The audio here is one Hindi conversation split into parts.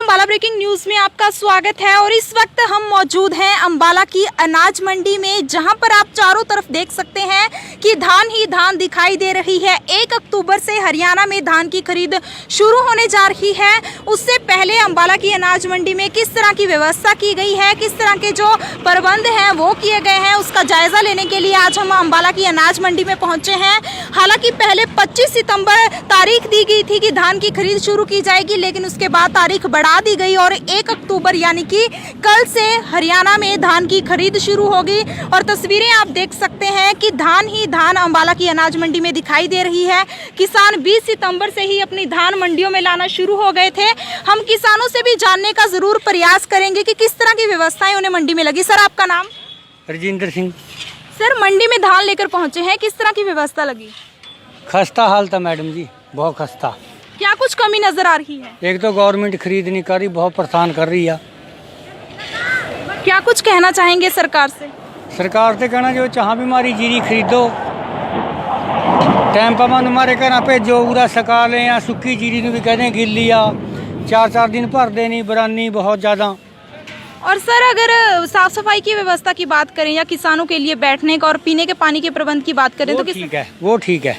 अंबाला ब्रेकिंग न्यूज में आपका स्वागत है और इस वक्त हम मौजूद हैं अंबाला की अनाज मंडी में, जहां पर आप चारों तरफ देख सकते हैं कि धान ही धान दिखाई दे रही है। 1 अक्टूबर से हरियाणा में धान की खरीद शुरू होने जा रही है। उससे पहले अंबाला की अनाज मंडी में किस तरह की व्यवस्था की गई है, किस तरह के जो प्रबंध हैं वो किए गए हैं, उसका जायजा लेने के लिए आज हम अंबाला की अनाज मंडी में पहुंचे हैं। हालांकि पहले 25 सितंबर तारीख दी गई थी कि धान की खरीद शुरू की जाएगी, लेकिन उसके बाद तारीख बढ़ा दी गई और 1 अक्टूबर यानी कि कल से हरियाणा में धान की खरीद शुरू होगी। और तस्वीरें आप देख सकते हैं कि धान ही धान अंबाला की अनाज मंडी में दिखाई दे रही है। किसान 20 सितंबर से ही अपनी धान मंडियों में लाना शुरू हो गए थे। हम किसानों से भी जानने का जरूर प्रयास करेंगे कि किस तरह की व्यवस्थाएं उन्हें मंडी में लगी। सर, आपका नाम? राजेंद्र सिंह। सर, मंडी में धान लेकर पहुंचे हैं, किस तरह की व्यवस्था लगी? खस्ता हाल था मैडम जी, बहुत खस्ता। क्या कुछ कमी नजर आ रही है? एक तो गवर्नमेंट खरीद नहीं कर रही, बहुत परेशान कर रही है। क्या कुछ कहना चाहेंगे सरकार से? सरकार से कहना जो चाह भी हमारी जीरी खरीदो, टाइम पाबंद हमारे घर भेजो, पूरा सका लें या सुक्की जीरी भी कहते गिर लिया, 4-4 दिन भर देनी बरानी बहुत ज़्यादा। और सर, अगर साफ सफाई की व्यवस्था की बात करें या किसानों के लिए बैठने का और पीने के पानी के प्रबंध की बात करें तो ठीक है, वो ठीक है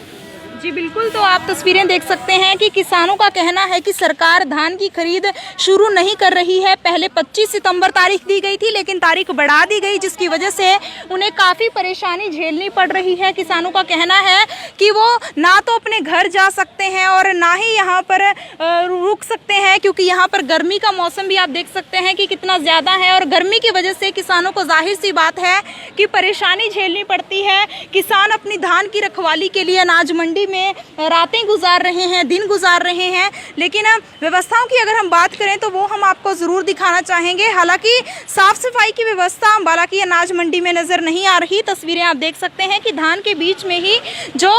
जी बिल्कुल। तो आप तस्वीरें देख सकते हैं कि किसानों का कहना है कि सरकार धान की खरीद शुरू नहीं कर रही है। पहले 25 सितंबर तारीख दी गई थी, लेकिन तारीख बढ़ा दी गई, जिसकी वजह से उन्हें काफ़ी परेशानी झेलनी पड़ रही है। किसानों का कहना है कि वो ना तो अपने घर जा सकते हैं और ना ही यहाँ पर रुक सकते हैं, क्योंकि यहाँ पर गर्मी का मौसम भी आप देख सकते हैं कि कितना ज़्यादा है। और गर्मी की वजह से किसानों को जाहिर सी बात है कि परेशानी झेलनी पड़ती है। किसान अपनी धान की रखवाली के लिए अनाज मंडी में रातें गुजार रहे हैं, दिन गुजार रहे हैं। लेकिन व्यवस्थाओं की अगर हम बात करें तो वो हम आपको ज़रूर दिखाना चाहेंगे। हालांकि साफ सफाई की व्यवस्था अंबाला की अनाज मंडी में नज़र नहीं आ रही। तस्वीरें आप देख सकते हैं कि धान के बीच में ही जो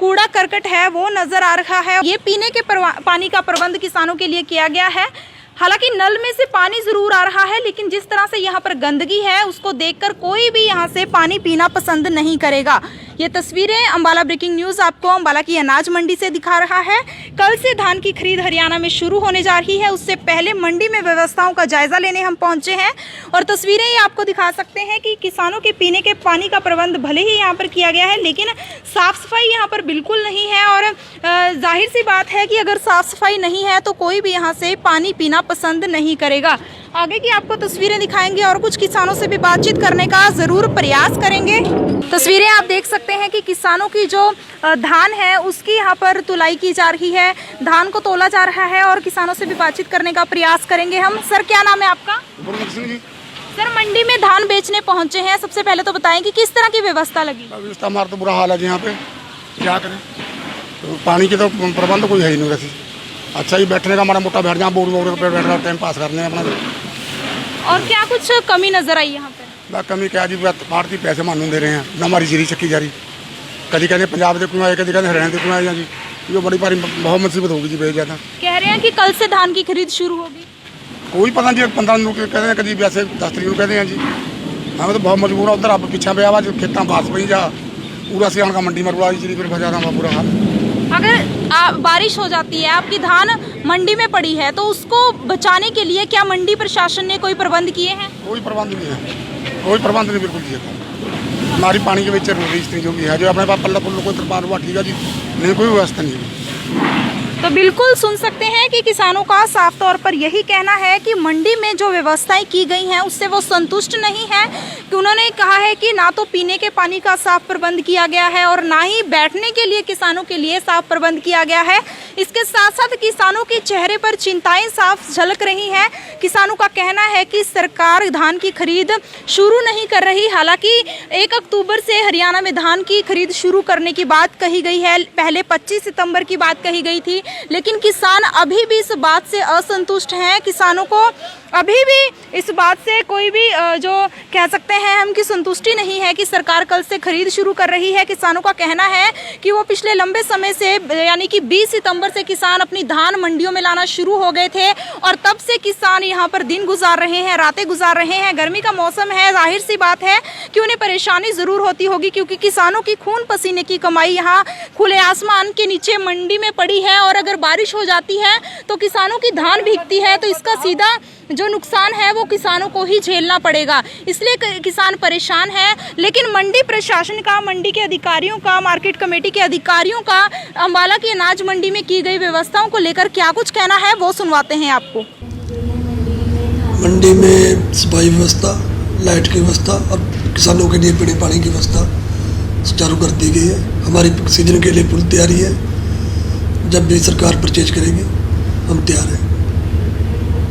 कूड़ा करकट है वो नज़र आ रहा है। ये पीने के पानी का प्रबंध किसानों के लिए किया गया है। हालांकि नल में से पानी जरूर आ रहा है, लेकिन जिस तरह से यहाँ पर गंदगी है उसको देखकर कोई भी यहाँ से पानी पीना पसंद नहीं करेगा। ये तस्वीरें अंबाला ब्रेकिंग न्यूज़ आपको अंबाला की अनाज मंडी से दिखा रहा है। कल से धान की खरीद हरियाणा में शुरू होने जा रही है। उससे पहले मंडी में व्यवस्थाओं का जायजा लेने हम पहुंचे हैं और तस्वीरें ये आपको दिखा सकते हैं कि किसानों के पीने के पानी का प्रबंध भले ही यहाँ पर किया गया है, लेकिन साफ सफाई यहाँ पर बिल्कुल नहीं है। और जाहिर सी बात है कि अगर साफ सफाई नहीं है तो कोई भी यहाँ से पानी पीना पसंद नहीं करेगा। आगे की आपको तस्वीरें दिखाएंगे और कुछ किसानों से भी बातचीत करने का जरूर प्रयास करेंगे। तस्वीरें आप देख सकते हैं कि किसानों की जो धान है उसकी यहाँ पर तुलाई की जा रही है, धान को तोला जा रहा है और किसानों से भी बातचीत करने का प्रयास करेंगे हम। सर, क्या नाम है आपका? सर, मंडी में धान बेचने पहुँचे हैं, सबसे पहले तो बताएं कि किस तरह की व्यवस्था लगी? व्यवस्था हमारा तो बुरा हाल है जी, यहाँ पे क्या करें, तो पानी के तो प्रबंध कोई है ही नहीं वैसे। अच्छा ही बैठने का हमारा मोटा बैठ जहाँ बोर्ड पे बैठ रहा टाइम पास करने अपना। और क्या कुछ कमी नजर आई यहाँ पे? कमी क्या जी, भारतीय पैसे मानून दे रहे हैं ना, हमारी जीरी चक्की जा रही, कभी कहते पंजाब देखूँ आए, कभी कहते हरियाणा देखूँ आए जी। ये बड़ी बारी बहुत मुसीबत होगी जी, बहुत ज़्यादा। कह रहे हैं कि कल से धान की खरीद शुरू होगी। कोई पता नहीं, 15 दिन कहते हैं, कभी वैसे 10 तरीक कहते हैं जी। हमें तो बहुत मजबूर है, उधर आप पीछा पे आवा जो खेतों पास पी जा पूरा सियाण का मंडी में रुआ जी, फिर ज़्यादा बुरा हाल। अगर बारिश हो जाती है, आपकी धान मंडी में पड़ी है, तो उसको बचाने के लिए क्या मंडी प्रशासन ने कोई प्रबंध किए हैं? कोई प्रबंध नहीं है, कोई प्रबंध नहीं, बिल्कुल जी। हमारी पानी के बीच स्थिति जो भी है, जो अपने पास पल्ला पुल्लो कोई तरपाल हुआ ठीक है जी, नहीं कोई व्यवस्था नहीं है। तो बिल्कुल सुन सकते हैं कि किसानों का साफ तौर पर यही कहना है कि मंडी में जो व्यवस्थाएं की गई हैं उससे वो संतुष्ट नहीं है। कि उन्होंने कहा है कि ना तो पीने के पानी का साफ प्रबंध किया गया है और ना ही बैठने के लिए किसानों के लिए साफ प्रबंध किया गया है। इसके साथ साथ किसानों के चेहरे पर चिंताएं साफ झलक रही हैं। किसानों का कहना है कि सरकार धान की खरीद शुरू नहीं कर रही। हालांकि 1 अक्टूबर से हरियाणा में धान की खरीद शुरू करने की बात कही गई है, पहले 25 सितंबर की बात कही गई थी, लेकिन किसान अभी भी इस बात से असंतुष्ट हैं। किसानों को अभी भी इस बात से कोई भी जो कह सकते हैं हम कि संतुष्टि नहीं है कि सरकार कल से खरीद शुरू कर रही है। किसानों का कहना है कि वो पिछले लंबे समय से यानी कि 20 सितंबर से किसान अपनी धान मंडियों में लाना शुरू हो गए थे और तब से किसान यहाँ पर दिन गुजार रहे हैं, रातें गुजार रहे हैं। गर्मी का मौसम है, जाहिर सी बात है कि उन्हें परेशानी ज़रूर होती होगी, क्योंकि किसानों की खून पसीने की कमाई यहाँ खुले आसमान के नीचे मंडी में पड़ी है और अगर बारिश हो जाती है तो किसानों की धान भीगती है, तो इसका सीधा जो नुकसान है वो किसानों को ही झेलना पड़ेगा, इसलिए किसान परेशान है। लेकिन मंडी प्रशासन का, मंडी के अधिकारियों का, मार्केट कमेटी के अधिकारियों का अम्बाला की अनाज मंडी में की गई व्यवस्थाओं को लेकर क्या कुछ कहना है वो सुनवाते हैं आपको। मंडी में सफाई व्यवस्था, लाइट की व्यवस्था और किसानों के लिए पीने पानी की व्यवस्था सुचारू कर दी गई है। हमारी सीजन के लिए पूरी तैयारी है, जब भी सरकार परचेज करेगी हम तैयार हैं।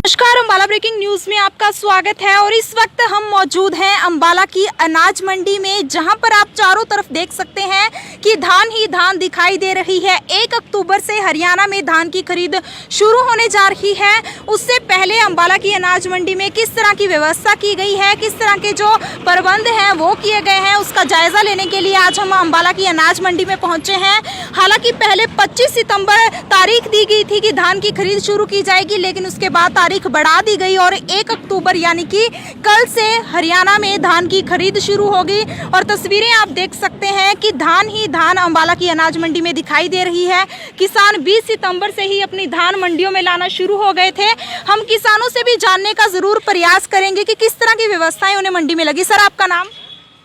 नमस्कार, अम्बाला ब्रेकिंग न्यूज में आपका स्वागत है और इस वक्त हम मौजूद हैं अम्बाला की अनाज मंडी में, जहां पर आप चारों तरफ देख सकते हैं कि धान ही धान दिखाई दे रही है। 1 अक्टूबर से हरियाणा में धान की खरीद शुरू होने जा रही है। उससे पहले अम्बाला की अनाज मंडी में किस तरह की व्यवस्था की गई है, किस तरह के जो प्रबंध हैं वो किए गए हैं, उसका जायजा लेने के लिए आज हम अम्बाला की अनाज मंडी में पहुंचे हैं। हालांकि पहले 25 सितंबर तारीख दी गई थी कि धान की खरीद शुरू की जाएगी, लेकिन उसके बाद तारीख बढ़ा दी गई और 1 अक्टूबर यानी कि कल से हरियाणा में धान की खरीद शुरू होगी। और तस्वीरें आप देख सकते हैं कि धान ही धान अम्बाला की अनाज मंडी में दिखाई दे रही है। किसान 20 सितंबर से ही अपनी धान मंडियों में लाना शुरू हो गए थे। हम किसानों से भी जानने का जरूर प्रयास करेंगे कि किस तरह की व्यवस्थाएं उन्हें मंडी में लगी। सर, आपका नाम?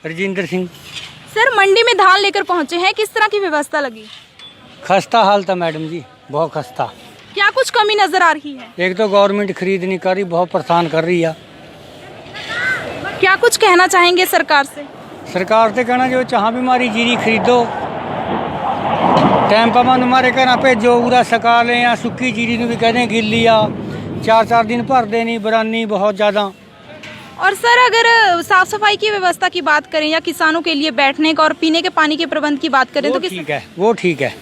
राजेंद्र सिंह। सर, मंडी में धान लेकर पहुंचे हैं, किस तरह की व्यवस्था लगी? खस्ता हाल था मैडम जी, बहुत खस्ता। क्या कुछ कमी नजर आ रही है? एक तो गवर्नमेंट खरीद नहीं कर रही, बहुत परेशान कर रही है। क्या कुछ कहना चाहेंगे सरकार से? सरकार से कहना जो चाह भी हमारी जीरी खरीदो, टाइम पर मन हमारे घर भेजो, पूरा सका लें या सुक्की जीरी भी कहते गिल लिया, 4-4 दिन भर देनी, बरानी बहुत ज़्यादा। और सर, अगर साफ सफाई की व्यवस्था की बात करें या किसानों के लिए बैठने का और पीने के पानी के प्रबंध की बात करें तो ठीक है, वो ठीक है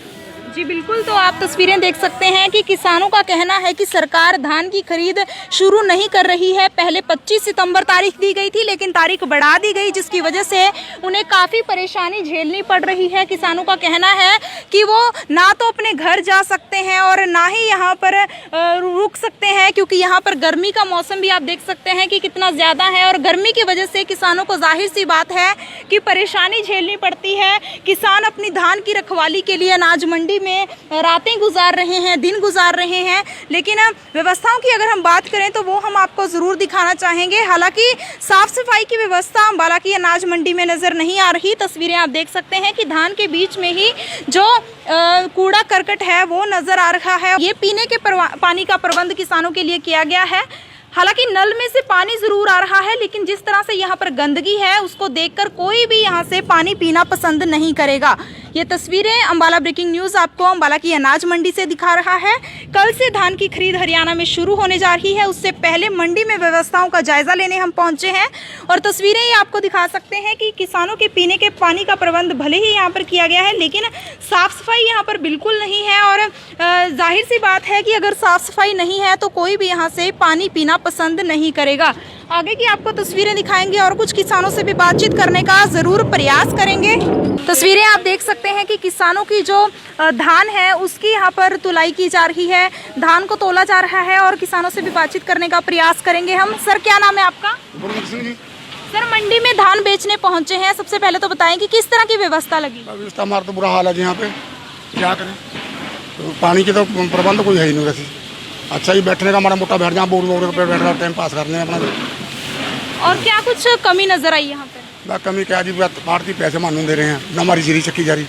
जी बिल्कुल। तो आप तस्वीरें देख सकते हैं कि किसानों का कहना है कि सरकार धान की खरीद शुरू नहीं कर रही है। पहले 25 सितंबर तारीख दी गई थी, लेकिन तारीख बढ़ा दी गई, जिसकी वजह से उन्हें काफ़ी परेशानी झेलनी पड़ रही है। किसानों का कहना है कि वो ना तो अपने घर जा सकते हैं और ना ही यहाँ पर रुक सकते हैं, क्योंकि यहाँ पर गर्मी का मौसम भी आप देख सकते हैं कि कितना ज़्यादा है। और गर्मी की वजह से किसानों को जाहिर सी बात है कि परेशानी झेलनी पड़ती है। किसान अपनी धान की रखवाली के लिए अनाज मंडी में रातें गुजार रहे हैं, दिन गुजार रहे हैं। लेकिन व्यवस्थाओं की अगर हम बात करें तो वो हम आपको ज़रूर दिखाना चाहेंगे। हालांकि साफ सफाई की व्यवस्था अम्बाला की अनाज मंडी में नज़र नहीं आ रही। तस्वीरें आप देख सकते हैं कि धान के बीच में ही जो कूड़ा करकट है वो नज़र आ रहा है। ये पीने के पानी का प्रबंध किसानों के लिए किया गया है। हालांकि नल में से पानी ज़रूर आ रहा है, लेकिन जिस तरह से यहाँ पर गंदगी है उसको देखकर कोई भी यहाँ से पानी पीना पसंद नहीं करेगा। ये तस्वीरें अम्बाला ब्रेकिंग न्यूज़ आपको अम्बाला की अनाज मंडी से दिखा रहा है। कल से धान की खरीद हरियाणा में शुरू होने जा रही है। उससे पहले मंडी में व्यवस्थाओं का जायजा लेने हम पहुंचे हैं और तस्वीरें ये आपको दिखा सकते हैं कि किसानों के पीने के पानी का प्रबंध भले ही यहाँ पर किया गया है, लेकिन साफ़ सफाई यहाँ पर बिल्कुल नहीं है। और जाहिर सी बात है कि अगर साफ़ सफाई नहीं है तो कोई भी यहाँ से पानी पीना पसंद नहीं करेगा। आगे की आपको तस्वीरें दिखाएंगे और कुछ किसानों से भी बातचीत करने का ज़रूर प्रयास करेंगे। तस्वीरें आप देख सकते हैं कि किसानों की जो धान है उसकी यहाँ पर तुलाई की जा रही है, धान को तोला जा रहा है और किसानों से भी बातचीत करने का प्रयास करेंगे हम। सर, क्या नाम है आपका? सर, मंडी में धान बेचने पहुँचे हैं, सबसे पहले तो बताएं कि किस तरह की व्यवस्था लगी? व्यवस्था हमारा तो बुरा हाल है जी, यहाँ पे क्या करें, तो पानी के तो प्रबंध कोई है ही नहीं वैसे। अच्छा ही बैठने का हमारा मोटा बैठ जहाँ बोर्ड पे बैठ रहा, टाइम पास करने अपना। और क्या कुछ कमी नजर आई यहाँ पे? कमी क्या जी, भारतीय पैसे मानू दे रहे हैं ना, हमारी जीरी चक्की जा रही,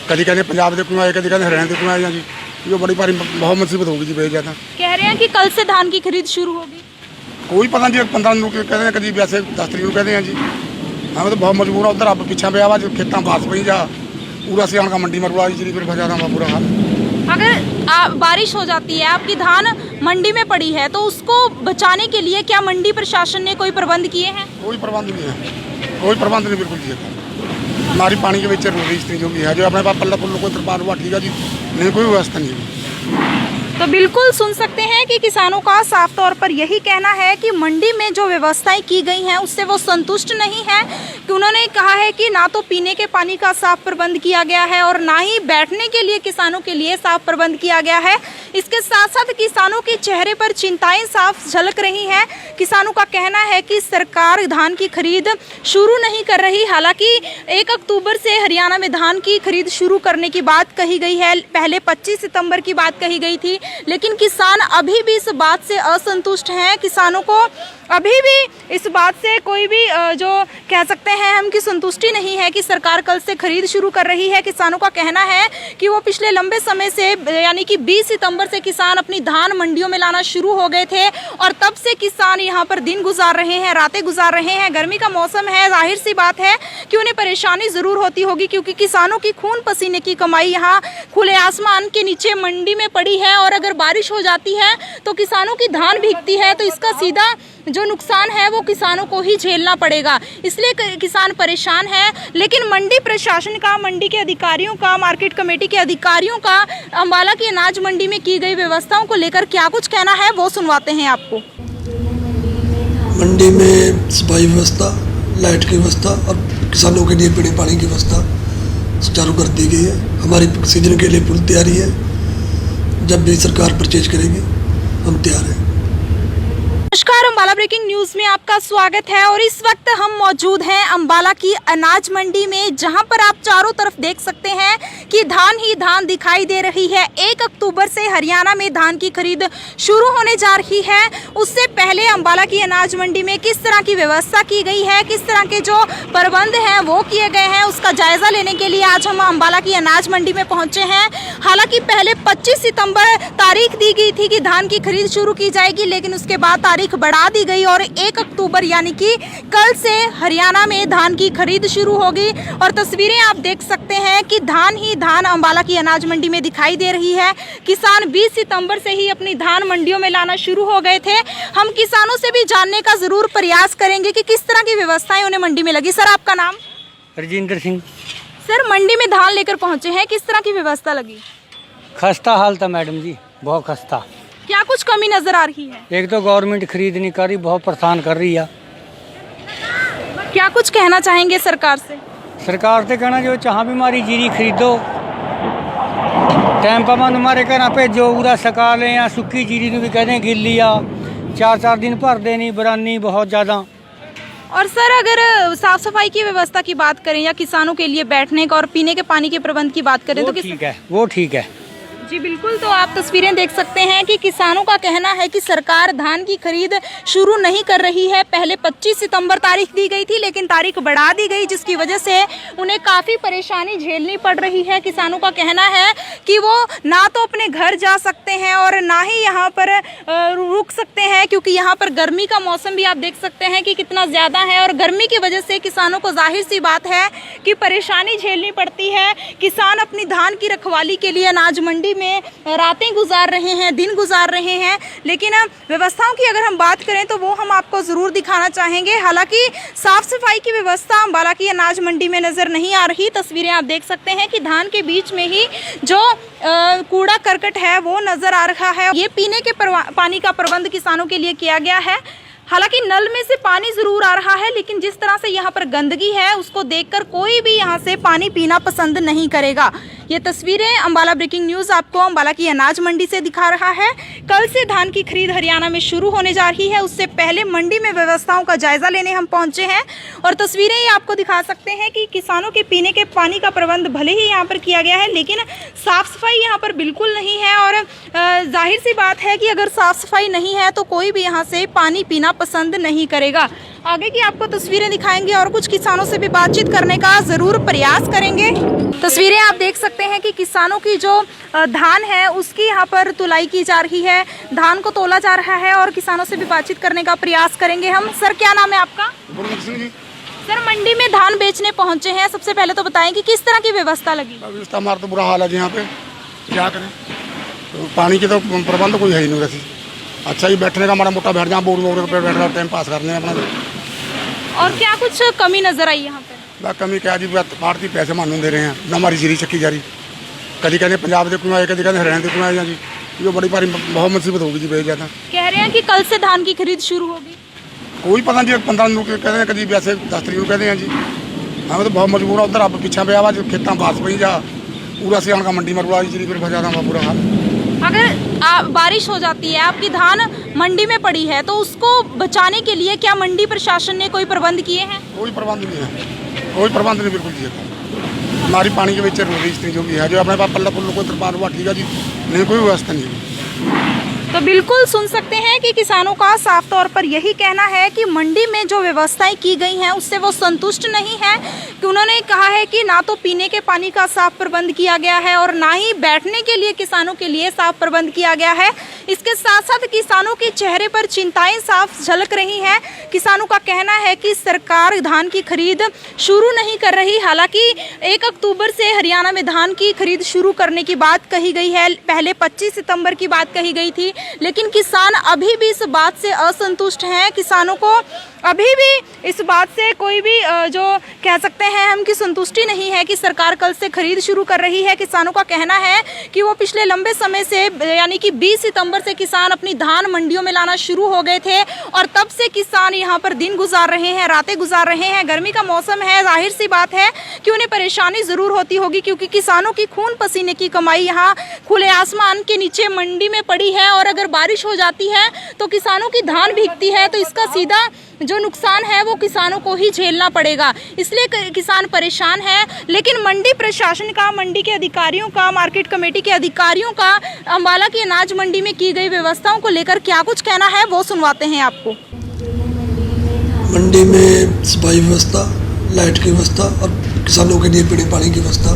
कभी कहते पंजाब के क्यों आए, कभी कहते हरियाणा के क्यों आए जी। ये बड़ी भारी बहुत मुसीबत होगी जी, बहुत ज़्यादा। कह रहे हैं कि कल से धान की खरीद शुरू होगी। कोई पता नहीं, 15 दिन कहते हैं, कभी वैसे 10 तरीक कहते हैं जी। हमें तो बहुत मजबूर है, उधर आप पीछा पे आवा जो खेतों बास पी जा, पूरा सियान का मंडी में रुआ जी, फिर फंसा था पूरा हाल। अगर बारिश हो जाती है, आपकी धान मंडी में पड़ी है, तो उसको बचाने के लिए क्या मंडी प्रशासन ने कोई प्रबंध किए हैं? कोई प्रबंध नहीं है, कोई प्रबंध नहीं, बिल्कुल जी। हमारी पानी के बीच जो भी है, जो अपने पास पल्ला पुल्लो को तिरपाल हुआ ठीक है जी, नहीं कोई व्यवस्था नहीं है। तो बिल्कुल सुन सकते हैं कि किसानों का साफ तौर पर यही कहना है कि मंडी में जो व्यवस्थाएं की गई हैं उससे वो संतुष्ट नहीं है। कि उन्होंने कहा है कि ना तो पीने के पानी का साफ प्रबंध किया गया है और ना ही बैठने के लिए किसानों के लिए साफ प्रबंध किया गया है। इसके साथ साथ किसानों के चेहरे पर चिंताएं साफ झलक रही हैं। किसानों का कहना है कि सरकार धान की खरीद शुरू नहीं कर रही। हालांकि 1 अक्टूबर से हरियाणा में धान की खरीद शुरू करने की बात कही गई है, पहले 25 सितंबर की बात कही गई थी, लेकिन किसान अभी भी इस बात से असंतुष्ट हैं। किसानों को अभी भी इस बात से कोई भी जो कह सकते हैं हम कि संतुष्टि नहीं है कि सरकार कल से खरीद शुरू कर रही है। किसानों का कहना है कि वो पिछले लंबे समय से यानी कि 20 सितंबर से किसान अपनी धान मंडियों में लाना शुरू हो गए थे और तब से किसान यहाँ पर दिन गुजार रहे हैं, रातें गुजार रहे हैं। गर्मी का मौसम है, जाहिर सी बात है कि उन्हें परेशानी ज़रूर होती होगी, क्योंकि किसानों की खून पसीने की कमाई यहाँ खुले आसमान के नीचे मंडी में पड़ी है और अगर बारिश हो जाती है तो किसानों की धान भीगती है, तो इसका सीधा जो नुकसान है वो किसानों को ही झेलना पड़ेगा। इसलिए किसान परेशान है। लेकिन मंडी प्रशासन का, मंडी के अधिकारियों का, मार्केट कमेटी के अधिकारियों का अम्बाला की अनाज मंडी में की गई व्यवस्थाओं को लेकर क्या कुछ कहना है वो सुनवाते हैं आपको। मंडी में सफाई व्यवस्था, लाइट की व्यवस्था और किसानों के लिए पीने पानी की व्यवस्था सुचारू कर दी गई है। हमारी सीजन के लिए पूरी तैयारी है। जब भी सरकार परचेज करेगी हम तैयार हैं। नमस्कार, अम्बाला ब्रेकिंग न्यूज में आपका स्वागत है और इस वक्त हम मौजूद हैं अम्बाला की अनाज मंडी में, जहां पर आप चारों तरफ देख सकते हैं कि धान ही धान दिखाई दे रही है। 1 अक्टूबर से हरियाणा में धान की खरीद शुरू होने जा रही है। उससे पहले अम्बाला की अनाज मंडी में किस तरह की व्यवस्था की गई है, किस तरह के जो प्रबंध हैं वो किए गए हैं, उसका जायजा लेने के लिए आज हम अम्बाला की अनाज मंडी में पहुंचे हैं। हालांकि पहले 25 सितंबर तारीख दी गई थी कि धान की खरीद शुरू की जाएगी, लेकिन उसके बाद तारीख बढ़ा दी गई और 1 अक्टूबर यानी कि कल से हरियाणा में धान की खरीद शुरू होगी। और तस्वीरें आप देख सकते हैं कि धान ही धान अम्बाला की अनाज मंडी में दिखाई दे रही है। किसान 20 सितंबर से ही अपनी धान मंडियों में लाना शुरू हो गए थे। हम किसानों से भी जानने का जरूर प्रयास करेंगे कि किस तरह की व्यवस्थाएं उन्हें मंडी में लगी। सर, आपका नाम? राजेंद्र सिंह। सर, मंडी में धान लेकर पहुंचे हैं, किस तरह की व्यवस्था लगी? खस्ता हाल था मैडम जी, बहुत खस्ता। क्या कुछ कमी नजर आ रही है? एक तो गवर्नमेंट खरीद नहीं कर रही, बहुत परेशान कर रही है। क्या कुछ कहना चाहेंगे सरकार से? सरकार से कहना जो चाह भी हमारी जीरी खरीदो, टाइम पर हमारे घर भेजो, पूरा सका लें या सुक्की जीरी भी कह दें गिर लिया, 4-4 दिन भर दे नहीं, बरानी बहुत ज़्यादा। और सर, अगर साफ सफाई की व्यवस्था की बात करें या किसानों के लिए बैठने का और पीने के पानी के प्रबंध की बात करें तो ठीक है, वो ठीक है जी। बिल्कुल, तो आप तस्वीरें देख सकते हैं कि किसानों का कहना है कि सरकार धान की खरीद शुरू नहीं कर रही है। पहले 25 सितंबर तारीख दी गई थी, लेकिन तारीख बढ़ा दी गई, जिसकी वजह से उन्हें काफ़ी परेशानी झेलनी पड़ रही है। किसानों का कहना है कि वो ना तो अपने घर जा सकते हैं और ना ही यहाँ पर रुक सकते हैं, क्योंकि यहाँ पर गर्मी का मौसम भी आप देख सकते हैं कि कितना ज़्यादा है और गर्मी की वजह से किसानों को जाहिर सी बात है कि परेशानी झेलनी पड़ती है। किसान अपनी धान की रखवाली के लिए अनाज मंडी में रातें गुजार रहे हैं, दिन गुजार रहे हैं। लेकिन व्यवस्थाओं की अगर हम बात करें तो वो हम आपको ज़रूर दिखाना चाहेंगे। हालांकि साफ सफाई की व्यवस्था अम्बाला की अनाज मंडी में नज़र नहीं आ रही। तस्वीरें आप देख सकते हैं कि धान के बीच में ही जो कूड़ा करकट है वो नज़र आ रहा है। ये पीने के पानी का प्रबंध किसानों के लिए किया गया है। हालांकि नल में से पानी ज़रूर आ रहा है, लेकिन जिस तरह से यहाँ पर गंदगी है उसको देखकर कोई भी यहाँ से पानी पीना पसंद नहीं करेगा। ये तस्वीरें अम्बाला ब्रेकिंग न्यूज़ आपको अम्बाला की अनाज मंडी से दिखा रहा है। कल से धान की खरीद हरियाणा में शुरू होने जा रही है। उससे पहले मंडी में व्यवस्थाओं का जायजा लेने हम पहुंचे हैं और तस्वीरें ही आपको दिखा सकते हैं कि किसानों के पीने के पानी का प्रबंध भले ही यहाँ पर किया गया है, लेकिन साफ़ सफाई यहाँ पर बिल्कुल नहीं है। और जाहिर सी बात है कि अगर साफ़ सफाई नहीं है तो कोई भी यहाँ से पानी पीना पसंद नहीं करेगा। आगे की आपको तस्वीरें दिखाएंगे और कुछ किसानों से भी बातचीत करने का ज़रूर प्रयास करेंगे। तस्वीरें आप देख सकते हैं कि किसानों की जो धान है उसकी यहाँ पर तुलाई की जा रही है, धान को तोला जा रहा है और किसानों से भी बातचीत करने का प्रयास करेंगे हम। सर, क्या नाम है आपका? सर, मंडी में धान बेचने पहुँचे हैं, सबसे पहले तो बताएं कि किस तरह की व्यवस्था लगी? व्यवस्था हमारा तो बुरा हाल है यहाँ पे, क्या करें, तो पानी की तो प्रबंध कोई है ही नहीं वैसे। अच्छा ही बैठने का हमारा मोटा बैठ जहाँ बोर पे बैठ रहा, टाइम पास करने अपना। और क्या कुछ कमी नजर आई यहाँ पर? कमी क्या जी, भारतीय पैसे मानू दे रहे हैं ना, हमारी जीरी चक्की जा रही, कभी कहते पंजाब के कुएं आए, कभी कहते हरियाणा के कुएं आए जी, ये बड़ी भारी बहुत मुसीबत होगी जी, बहुत ज़्यादा। कह रहे हैं कि कल से धान की खरीद शुरू होगी। कोई पता नहीं, 15 ਨੂੰ ਕਹਿੰਦੇ ਕਦੀ ਵੈਸੇ 10 ਤਰੀਕ ਨੂੰ ਕਹਿੰਦੇ ਆ ਜੀ। ਹਾਂ ਤਾਂ ਬਹੁਤ ਮਜਬੂਰ ਆ, ਉਧਰ ਰੱਬ ਪਿੱਛਾ ਪਿਆ ਵਾ, ਖੇਤਾਂ ਬਾਸ ਪਈ ਜਾ ਪੂਰਾ ਸਿਆਣ का मंडी में रुला जी, फिर ज़्यादा हुआ बुरा हाल। अगर बारिश हो जाती है, आपकी धान मंडी में पड़ी है, तो उसको बचाने के लिए क्या मंडी प्रशासन ने कोई प्रबंध किए हैं? कोई प्रबंध नहीं है, कोई प्रबंध नहीं बिल्कुल जी। हमारी पानी के बीच रोगी स्थिति जो भी है, जो अपने पास पल्ला पुल्लो को तरपाल हुआ ठीक है जी, नहीं कोई व्यवस्था नहीं है। तो बिल्कुल सुन सकते हैं कि किसानों का साफ तौर पर यही कहना है कि मंडी में जो व्यवस्थाएं की गई हैं उससे वो संतुष्ट नहीं है। कि उन्होंने कहा है कि ना तो पीने के पानी का साफ प्रबंध किया गया है और ना ही बैठने के लिए किसानों के लिए साफ प्रबंध किया गया है। इसके साथ साथ किसानों के चेहरे पर चिंताएं साफ झलक रही हैं। किसानों का कहना है कि सरकार धान की खरीद शुरू नहीं कर रही। हालांकि 1 अक्टूबर से हरियाणा में धान की खरीद शुरू करने की बात कही गई है, पहले 25 सितंबर की बात कही गई थी, लेकिन किसान अभी भी इस बात से असंतुष्ट हैं। किसानों को अभी भी इस बात से कोई भी जो कह सकते हैं हम कि संतुष्टि नहीं है कि सरकार कल से खरीद शुरू कर रही है। किसानों का कहना है कि वो पिछले लंबे समय से यानी कि 20 सितंबर से किसान अपनी धान मंडियों में लाना शुरू हो गए थे और तब से किसान यहाँ पर दिन गुजार रहे हैं, रातें गुजार रहे हैं। गर्मी का मौसम है, जाहिर सी बात है कि उन्हें परेशानी ज़रूर होती होगी, क्योंकि किसानों की खून पसीने की कमाई यहाँ खुले आसमान के नीचे मंडी में पड़ी है। और अगर बारिश हो जाती है तो किसानों की धान भीगती है, तो इसका सीधा जो नुकसान है वो किसानों को ही झेलना पड़ेगा। इसलिए किसान परेशान है। लेकिन मंडी प्रशासन का, मंडी के अधिकारियों का, मार्केट कमेटी के अधिकारियों का अम्बाला की अनाज मंडी में की गई व्यवस्थाओं को लेकर क्या कुछ कहना है वो सुनवाते हैं आपको। मंडी में सफाई व्यवस्था, लाइट की व्यवस्था और किसानों के लिए पीने पानी की व्यवस्था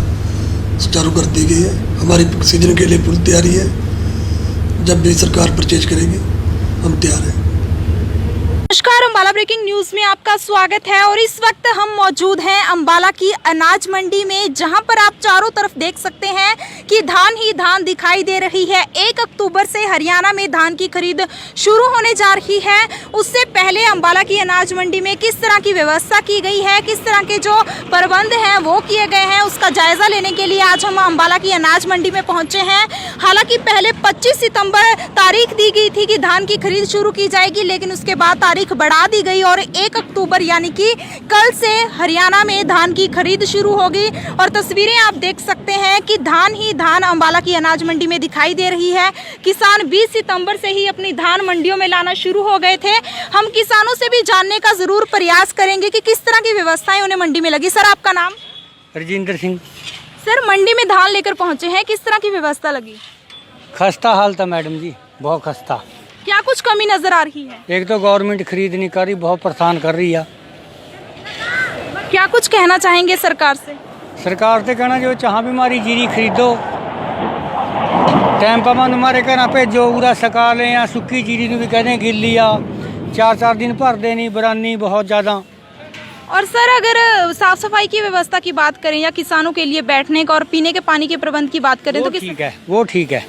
सुचारू कर दी गई है। हमारी सीजन के लिए पूरी तैयारी है। जब भी सरकार परचेज करेगी हम तैयार हैं। नमस्कार, अम्बाला ब्रेकिंग न्यूज में आपका स्वागत है और इस वक्त हम मौजूद हैं अम्बाला की अनाज मंडी में, जहां पर आप चारों तरफ देख सकते हैं कि धान ही धान दिखाई दे रही है। 1 अक्टूबर से हरियाणा में धान की खरीद शुरू होने जा रही है। उससे पहले अम्बाला की अनाज मंडी में किस तरह की व्यवस्था की गई है, किस तरह के जो प्रबंध हैं वो किए गए हैं, उसका जायजा लेने के लिए आज हम अम्बाला की अनाज मंडी में पहुंचे हैं। हालांकि पहले 25 सितंबर तारीख दी गई थी कि धान की खरीद शुरू की जाएगी, लेकिन उसके बाद तारीख बढ़ा दी गई और 1 अक्टूबर यानी कि कल से हरियाणा में धान की खरीद शुरू होगी। और तस्वीरें आप देख सकते हैं कि धान ही धान अम्बाला की अनाज मंडी में दिखाई दे रही है। किसान 20 सितंबर से ही अपनी धान मंडियों में लाना शुरू हो गए थे। हम किसानों से भी जानने का जरूर प्रयास करेंगे कि किस तरह की व्यवस्थाएं उन्हें मंडी में लगी। सर, आपका नाम? रजिंदर सिंह। सर, मंडी में धान लेकर पहुंचे हैं, किस तरह की व्यवस्था लगी? खस्ता हाल था मैडम जी, बहुत खस्ता। क्या कुछ कमी नजर आ रही है? एक तो गवर्नमेंट खरीद नहीं कर रही, बहुत परेशान कर रही है। क्या कुछ कहना चाहेंगे सरकार से? सरकार से कहना जो चाह भी हमारी जीरी खरीदो, टाइम पर मन हमारे घर भेजो, पूरा सका लें या सुक्की जीरी भी कहते गिल्ली आ 4-4 दिन भर देनी, बरानी बहुत ज़्यादा। और सर, अगर साफ सफाई की व्यवस्था की बात करें या किसानों के लिए बैठने का और पीने के पानी के प्रबंध की बात करें तो ठीक है, वो ठीक है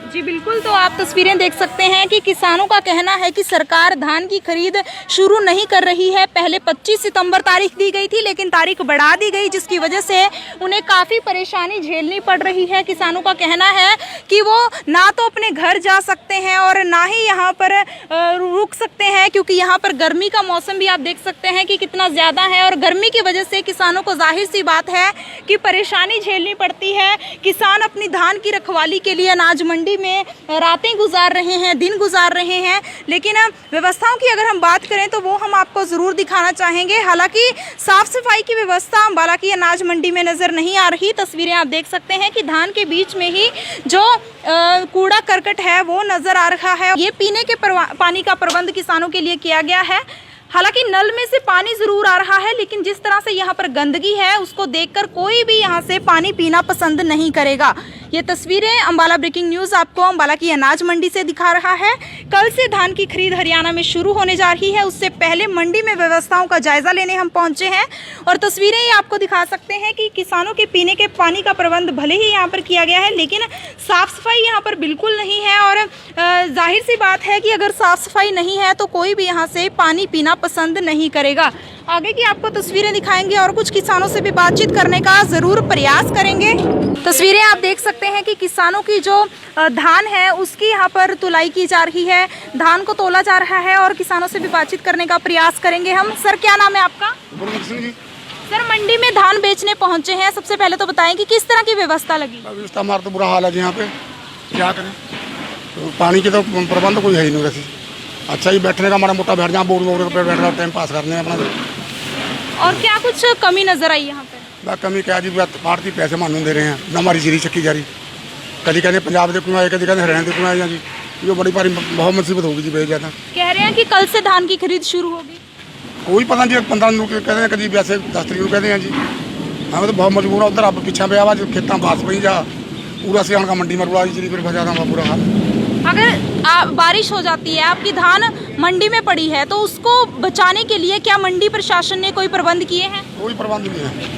जी। बिल्कुल, तो आप तस्वीरें देख सकते हैं कि किसानों का कहना है कि सरकार धान की खरीद शुरू नहीं कर रही है। पहले 25 सितंबर तारीख दी गई थी, लेकिन तारीख बढ़ा दी गई, जिसकी वजह से उन्हें काफ़ी परेशानी झेलनी पड़ रही है। किसानों का कहना है कि वो ना तो अपने घर जा सकते हैं और ना ही यहाँ पर रुक सकते हैं, क्योंकि यहाँ पर गर्मी का मौसम भी आप देख सकते हैं कि कितना ज़्यादा है। और गर्मी की वजह से किसानों को जाहिर सी बात है कि परेशानी झेलनी पड़ती है। किसान अपनी धान की रखवाली के लिए अनाज मंडी में रातें गुजार रहे हैं, दिन गुजार रहे हैं। लेकिन व्यवस्थाओं की अगर हम बात करें तो वो हम आपको ज़रूर दिखाना चाहेंगे। हालांकि साफ सफाई की व्यवस्था अम्बाला की अनाज मंडी में नज़र नहीं आ रही। तस्वीरें आप देख सकते हैं कि धान के बीच में ही जो कूड़ा करकट है वो नज़र आ रहा है। ये पीने के पानी का प्रबंध किसानों के लिए किया गया है। हालांकि नल में से पानी ज़रूर आ रहा है, लेकिन जिस तरह से यहाँ पर गंदगी है उसको देखकर कोई भी यहाँ से पानी पीना पसंद नहीं करेगा। ये तस्वीरें अम्बाला ब्रेकिंग न्यूज़ आपको अम्बाला की अनाज मंडी से दिखा रहा है। कल से धान की खरीद हरियाणा में शुरू होने जा रही है। उससे पहले मंडी में व्यवस्थाओं का जायजा लेने हम पहुंचे हैं और तस्वीरें ये आपको दिखा सकते हैं कि किसानों के पीने के पानी का प्रबंध भले ही यहाँ पर किया गया है, लेकिन साफ़ सफाई यहाँ पर बिल्कुल नहीं है। और जाहिर सी बात है कि अगर साफ़ सफाई नहीं है तो कोई भी यहाँ से पानी पीना पसंद नहीं करेगा। आगे की आपको तस्वीरें दिखाएंगे और कुछ किसानों से भी बातचीत करने का जरूर प्रयास करेंगे। तस्वीरें आप देख सकते हैं कि किसानों की जो धान है उसकी यहाँ पर तुलाई की जा रही है, धान को तोला जा रहा है और किसानों से भी बातचीत करने का प्रयास करेंगे हम। सर, क्या नाम है आपका? गुरमुख सिंह जी। सर, मंडी में धान बेचने पहुंचे हैं, सबसे पहले तो बताएं कि किस तरह की व्यवस्था लगी? व्यवस्था हमारा तो बुरा हाल है जी, यहाँ पे क्या करें, तो पानी के तो प्रबंध कोई है ही नहीं वैसे। अच्छा ही बैठने का हमारा मोटा बैठ जहाँ बोर्ड वोर्ड पे बैठ रहा टाइम पास करने अपना। और क्या कुछ कमी नजर आई यहाँ पे? बस कमी क्या जी, भारतीय पैसे मानू दे रहे हैं ना, हमारी जीरी चक्की जा रही, कभी कहते पंजाब के क्यों आए, कभी कहते हरियाणा के क्यों आए जी। ये बड़ी भारी बहुत मुसीबत होगी जी बेच ज़्यादा। कह रहे हैं कि कल से धान की खरीद शुरू होगी। कोई पता नहीं, 15 दिन कहते हैं, कभी वैसे 10 तरीक कहते हैं जी। हमें तो बहुत मजबूर है, उधर आप पीछा पे आवा जो खेतों पास पई जा पूरा सियाण का मंडी में रुआ जी, फिर फंसा था पूरा हाल। अगर बारिश हो जाती है, आपकी धान मंडी में पड़ी है, तो उसको बचाने के लिए क्या मंडी प्रशासन ने कोई प्रबंध किए हैं? कोई प्रबंध नहीं है,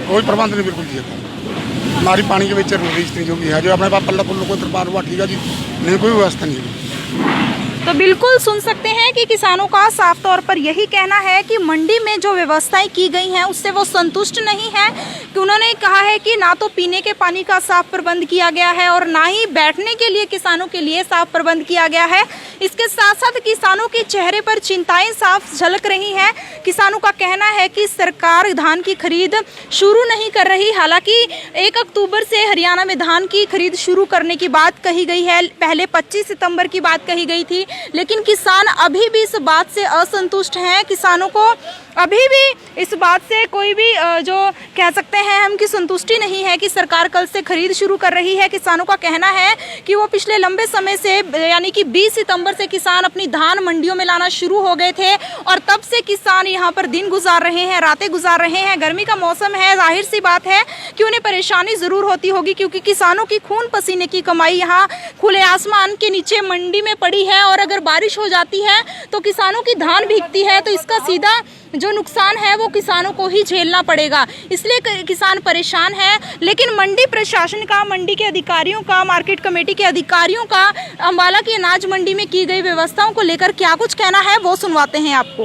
कोई प्रबंध नहीं बिल्कुल जी। हमारी पानी के बीच रही जो भी है, जो अपने पास पल्ला पुल्ला कोई तरपाल हुआ ठीक है जी, नहीं कोई व्यवस्था नहीं है। तो बिल्कुल सुन सकते हैं कि किसानों का साफ तौर पर यही कहना है कि मंडी में जो व्यवस्थाएं की गई हैं उससे वो संतुष्ट नहीं है, कि उन्होंने कहा है कि ना तो पीने के पानी का साफ प्रबंध किया गया है और ना ही बैठने के लिए किसानों के लिए साफ प्रबंध किया गया है। इसके साथ साथ किसानों के चेहरे पर चिंताएं साफ झलक रही हैं। किसानों का कहना है कि सरकार धान की खरीद शुरू नहीं कर रही। हालांकि 1 अक्टूबर से हरियाणा में धान की खरीद शुरू करने की बात कही गई है, पहले 25 सितंबर की बात कही गई थी, लेकिन किसान अभी भी इस बात से असंतुष्ट हैं। किसानों को अभी भी इस बात से कोई भी जो कह सकते हैं हम कि संतुष्टि नहीं है कि सरकार कल से खरीद शुरू कर रही है। किसानों का कहना है कि वो पिछले लंबे समय से यानी कि 20 सितंबर से किसान अपनी धान मंडियों में लाना शुरू हो गए थे और तब से किसान यहाँ पर दिन गुजार रहे हैं, रातें गुजार रहे हैं। गर्मी का मौसम है, जाहिर सी बात है कि उन्हें परेशानी ज़रूर होती होगी, क्योंकि किसानों की खून पसीने की कमाई यहाँ खुले आसमान के नीचे मंडी में पड़ी है और अगर बारिश हो जाती है तो किसानों की धान भीगती है, तो इसका सीधा जो नुकसान है वो किसानों को ही झेलना पड़ेगा। इसलिए किसान परेशान है। लेकिन मंडी प्रशासन का, मंडी के अधिकारियों का, मार्केट कमेटी के अधिकारियों का अम्बाला की अनाज मंडी में की गई व्यवस्थाओं को लेकर क्या कुछ कहना है वो सुनवाते हैं आपको।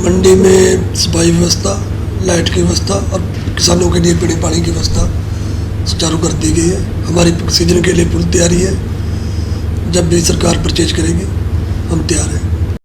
मंडी में सफाई व्यवस्था, लाइट की व्यवस्था और किसानों के लिए पीने पानी की व्यवस्था सुचारू कर दी गई है। हमारी सीजन के लिए पूरी तैयारी है। जब भी सरकार परचेज करेगी हम तैयार हैं।